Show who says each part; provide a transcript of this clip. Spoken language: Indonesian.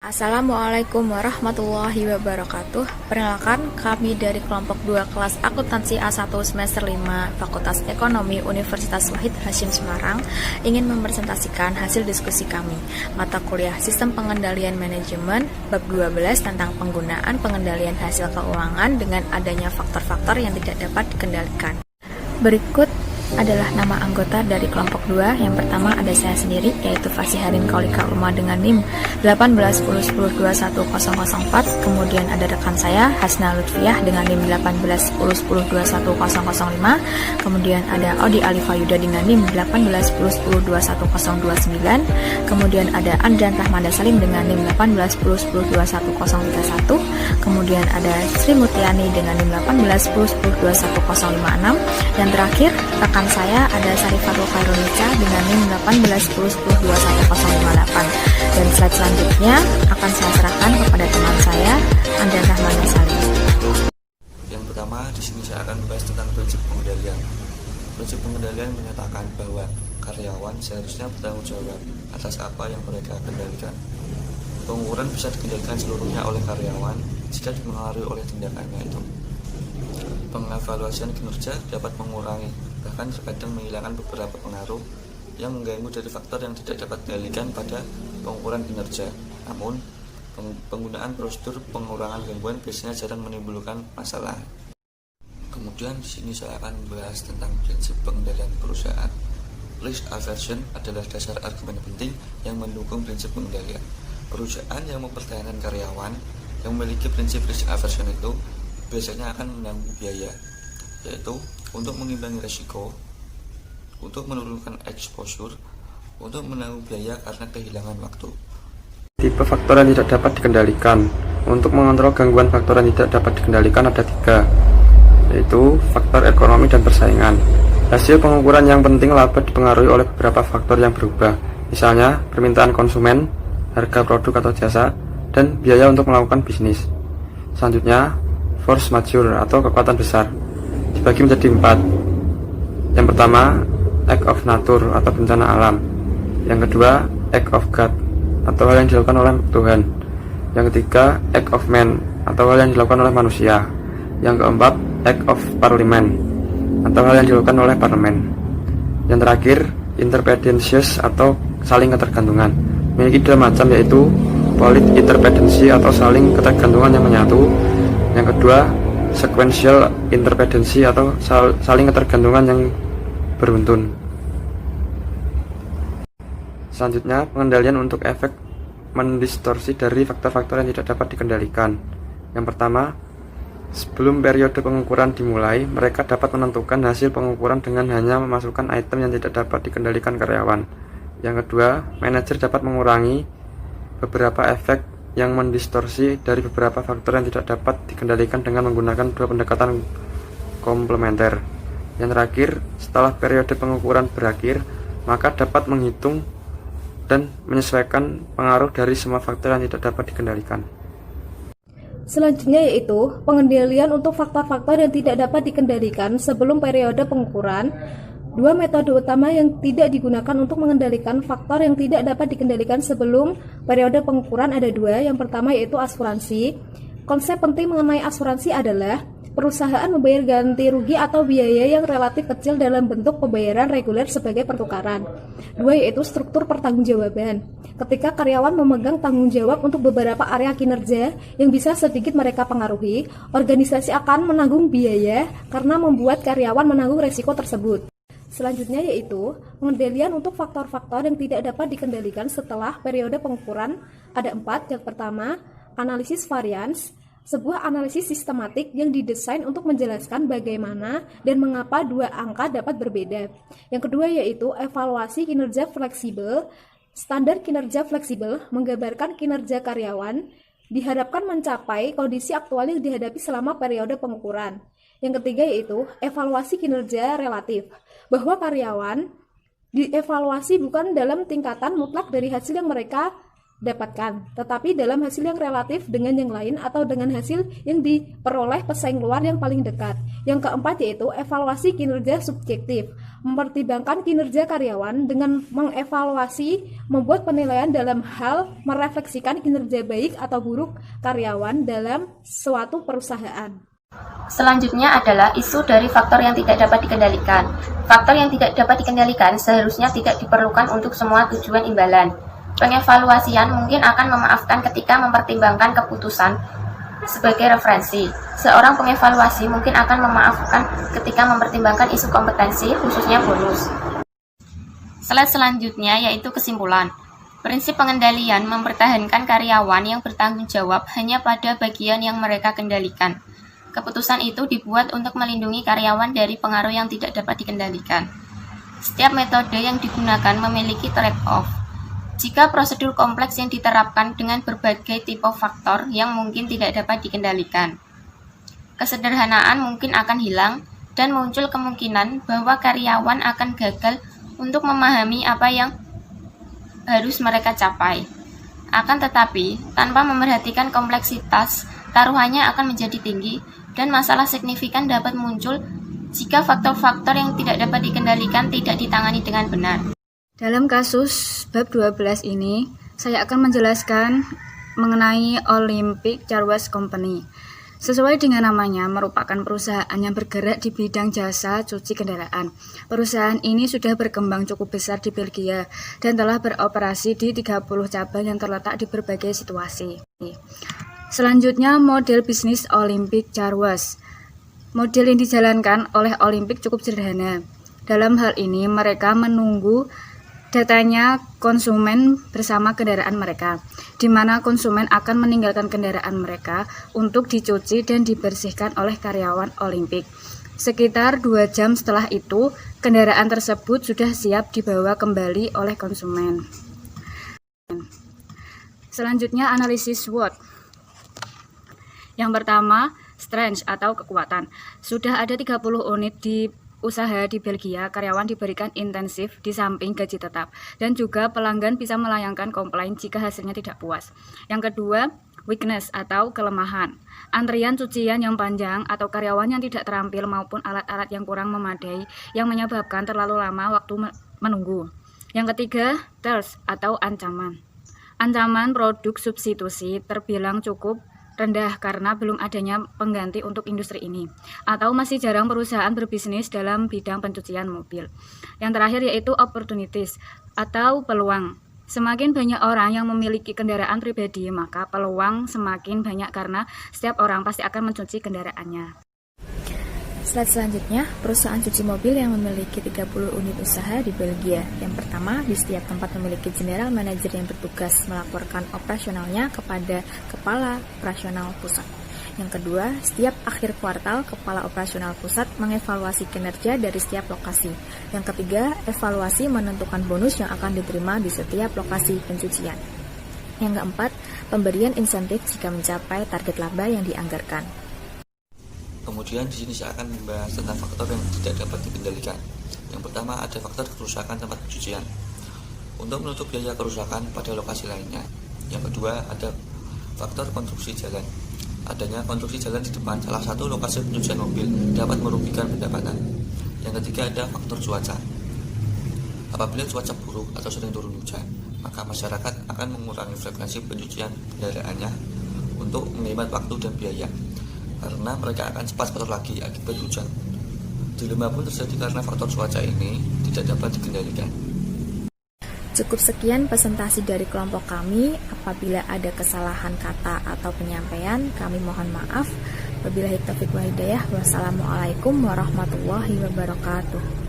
Speaker 1: Assalamualaikum warahmatullahi wabarakatuh. Perkenalkan, kami dari kelompok 2 kelas akuntansi A1 semester 5 Fakultas Ekonomi Universitas Wahid Hasyim Semarang ingin mempresentasikan hasil diskusi kami mata kuliah Sistem Pengendalian Manajemen bab 12 tentang penggunaan pengendalian hasil keuangan dengan adanya faktor-faktor yang tidak dapat dikendalikan. Berikut adalah nama anggota dari kelompok 2. Yang pertama ada saya sendiri, yaitu Fasiharin Kaulika Ulma dengan NIM 1810102104. Kemudian ada rekan saya Hasna Lutfiah dengan NIM 1810102105. Kemudian ada Audi Alifa Yuda dengan NIM 1810102129. Kemudian ada Andrian Rahmanda Salim dengan NIM 1810102131. Kemudian ada Sri Mutiani dengan NIM 1810102156. Yang terakhir rekan saya ada Sarifatul Khairunisa dengan NIM 1810102158. Dan slide selanjutnya akan saya serahkan kepada teman saya Andrian Rahmanda Salim.
Speaker 2: Yang pertama, di sini saya akan membahas tentang prinsip pengendalian. Prinsip pengendalian menyatakan bahwa karyawan seharusnya bertanggung jawab atas apa yang mereka kendalikan. Pengukuran bisa dikendalikan seluruhnya oleh karyawan jika dipengaruhi oleh tindakannya itu. Pengevaluasian kinerja dapat mengurangi, bahkan terkadang menghilangkan beberapa pengaruh yang mengganggu dari faktor yang tidak dapat dikendalikan pada pengukuran kinerja. Namun, penggunaan prosedur pengurangan gangguan biasanya jarang menimbulkan masalah. Kemudian di sini saya akan membahas tentang prinsip pengendalian perusahaan. Risk aversion adalah dasar argumen penting yang mendukung prinsip pengendalian. Perusahaan yang mempertahankan karyawan yang memiliki prinsip risk aversion itu biasanya akan menanggung biaya, yaitu untuk mengimbangi risiko, untuk menurunkan exposure, untuk menanggung biaya karena kehilangan waktu.
Speaker 3: Tipe faktor yang tidak dapat dikendalikan. Untuk mengontrol gangguan faktor yang tidak dapat dikendalikan ada 3, yaitu faktor ekonomi dan persaingan. Hasil pengukuran yang penting laba dipengaruhi oleh beberapa faktor yang berubah, misalnya permintaan konsumen, harga produk atau jasa, dan biaya untuk melakukan bisnis. Selanjutnya, force majeure atau kekuatan besar dibagi menjadi 4. Yang pertama, act of nature atau bencana alam. Yang kedua, act of God atau hal yang dilakukan oleh Tuhan. Yang ketiga, act of man atau hal yang dilakukan oleh manusia. Yang keempat, act of parliament atau hal yang dilakukan oleh parlemen. Yang terakhir, interdependentious atau saling ketergantungan. Memiliki 2 macam, yaitu polit interdependency atau saling ketergantungan yang menyatu. Yang kedua, sequential interdependency atau saling ketergantungan yang beruntun. Selanjutnya, pengendalian untuk efek mendistorsi dari faktor-faktor yang tidak dapat dikendalikan. Yang pertama, sebelum periode pengukuran dimulai, mereka dapat menentukan hasil pengukuran dengan hanya memasukkan item yang tidak dapat dikendalikan karyawan. Yang kedua, manajer dapat mengurangi beberapa efek yang mendistorsi dari beberapa faktor yang tidak dapat dikendalikan dengan menggunakan 2 pendekatan komplementer. Yang terakhir, setelah periode pengukuran berakhir, maka dapat menghitung dan menyesuaikan pengaruh dari semua faktor yang tidak dapat dikendalikan.
Speaker 4: Selanjutnya yaitu pengendalian untuk faktor-faktor yang tidak dapat dikendalikan sebelum periode pengukuran. 2 metode utama yang tidak digunakan untuk mengendalikan faktor yang tidak dapat dikendalikan sebelum periode pengukuran ada 2. Yang pertama yaitu asuransi. Konsep penting mengenai asuransi adalah perusahaan membayar ganti rugi atau biaya yang relatif kecil dalam bentuk pembayaran reguler sebagai pertukaran. 2 yaitu struktur pertanggungjawaban. Ketika karyawan memegang tanggung jawab untuk beberapa area kinerja yang bisa sedikit mereka pengaruhi, organisasi akan menanggung biaya karena membuat karyawan menanggung resiko tersebut. Selanjutnya yaitu pengendalian untuk faktor-faktor yang tidak dapat dikendalikan setelah periode pengukuran ada 4. Yang pertama, analisis varians, sebuah analisis sistematik yang didesain untuk menjelaskan bagaimana dan mengapa 2 angka dapat berbeda. Yang kedua yaitu evaluasi kinerja fleksibel. Standar kinerja fleksibel menggambarkan kinerja karyawan diharapkan mencapai kondisi aktual yang dihadapi selama periode pengukuran. Yang ketiga yaitu evaluasi kinerja relatif, bahwa karyawan dievaluasi bukan dalam tingkatan mutlak dari hasil yang mereka dapatkan, tetapi dalam hasil yang relatif dengan yang lain atau dengan hasil yang diperoleh pesaing luar yang paling dekat. Yang keempat yaitu evaluasi kinerja subjektif, mempertimbangkan kinerja karyawan dengan mengevaluasi, membuat penilaian dalam hal merefleksikan kinerja baik atau buruk karyawan dalam suatu perusahaan.
Speaker 5: Selanjutnya adalah isu dari faktor yang tidak dapat dikendalikan. Faktor yang tidak dapat dikendalikan seharusnya tidak diperlukan untuk semua tujuan imbalan. Pengevaluasian mungkin akan memaafkan ketika mempertimbangkan keputusan sebagai referensi. Seorang pengevaluasi mungkin akan memaafkan ketika mempertimbangkan isu kompetensi, khususnya bonus. Slide selanjutnya yaitu kesimpulan. Prinsip pengendalian mempertahankan karyawan yang bertanggung jawab hanya pada bagian yang mereka kendalikan. Keputusan itu dibuat untuk melindungi karyawan dari pengaruh yang tidak dapat dikendalikan. Setiap metode yang digunakan memiliki trade-off. Jika prosedur kompleks yang diterapkan dengan berbagai tipe faktor yang mungkin tidak dapat dikendalikan, kesederhanaan mungkin akan hilang dan muncul kemungkinan bahwa karyawan akan gagal untuk memahami apa yang harus mereka capai. Akan tetapi, tanpa memerhatikan kompleksitas, taruhannya akan menjadi tinggi dan masalah signifikan dapat muncul jika faktor-faktor yang tidak dapat dikendalikan tidak ditangani dengan benar.
Speaker 1: Dalam kasus bab 12 ini, saya akan menjelaskan mengenai Olympic Car Wash Company. Sesuai dengan namanya, merupakan perusahaan yang bergerak di bidang jasa cuci kendaraan. Perusahaan ini sudah berkembang cukup besar di Belgia dan telah beroperasi di 30 cabang yang terletak di berbagai situasi. Selanjutnya, model bisnis Olympic Car Wash. Model yang dijalankan oleh Olympic cukup sederhana. Dalam hal ini, mereka menunggu datanya konsumen bersama kendaraan mereka, di mana konsumen akan meninggalkan kendaraan mereka untuk dicuci dan dibersihkan oleh karyawan Olympic. Sekitar 2 jam setelah itu, kendaraan tersebut sudah siap dibawa kembali oleh konsumen. Selanjutnya, analisis SWOT. Yang pertama, strength atau kekuatan. Sudah ada 30 unit di usaha di Belgia, karyawan diberikan intensif di samping gaji tetap, dan juga pelanggan bisa melayangkan komplain jika hasilnya tidak puas. Yang kedua, weakness atau kelemahan. Antrian cucian yang panjang atau karyawan yang tidak terampil maupun alat-alat yang kurang memadai yang menyebabkan terlalu lama waktu menunggu. Yang ketiga, threats atau ancaman. Ancaman produk substitusi terbilang cukup rendah karena belum adanya pengganti untuk industri ini, atau masih jarang perusahaan berbisnis dalam bidang pencucian mobil. Yang terakhir yaitu opportunities atau peluang. Semakin banyak orang yang memiliki kendaraan pribadi, maka peluang semakin banyak karena setiap orang pasti akan mencuci kendaraannya. Slide selanjutnya, perusahaan cuci mobil yang memiliki 30 unit usaha di Belgia. Yang pertama, di setiap tempat memiliki general manager yang bertugas melaporkan operasionalnya kepada kepala operasional pusat. Yang kedua, setiap akhir kuartal, kepala operasional pusat mengevaluasi kinerja dari setiap lokasi. Yang ketiga, evaluasi menentukan bonus yang akan diterima di setiap lokasi pencucian. Yang keempat, pemberian insentif jika mencapai target laba yang dianggarkan.
Speaker 2: Kemudian di sini saya akan membahas tentang faktor yang tidak dapat dikendalikan. Yang pertama ada faktor kerusakan tempat pencucian untuk menutup biaya kerusakan pada lokasi lainnya. Yang kedua ada faktor konstruksi jalan. Adanya konstruksi jalan di depan salah satu lokasi pencucian mobil dapat merugikan pendapatan. Yang ketiga ada faktor cuaca. Apabila cuaca buruk atau sering turun hujan, maka masyarakat akan mengurangi frekuensi pencucian kendaraannya untuk menghemat waktu dan biaya, karena mereka akan cepat kotor lagi akibat hujan. Dilema pun terjadi karena faktor cuaca ini tidak dapat dikendalikan.
Speaker 1: Cukup sekian presentasi dari kelompok kami. Apabila ada kesalahan kata atau penyampaian, kami mohon maaf. Wabillahi taufiq wal hidayah. Wassalamualaikum warahmatullahi wabarakatuh.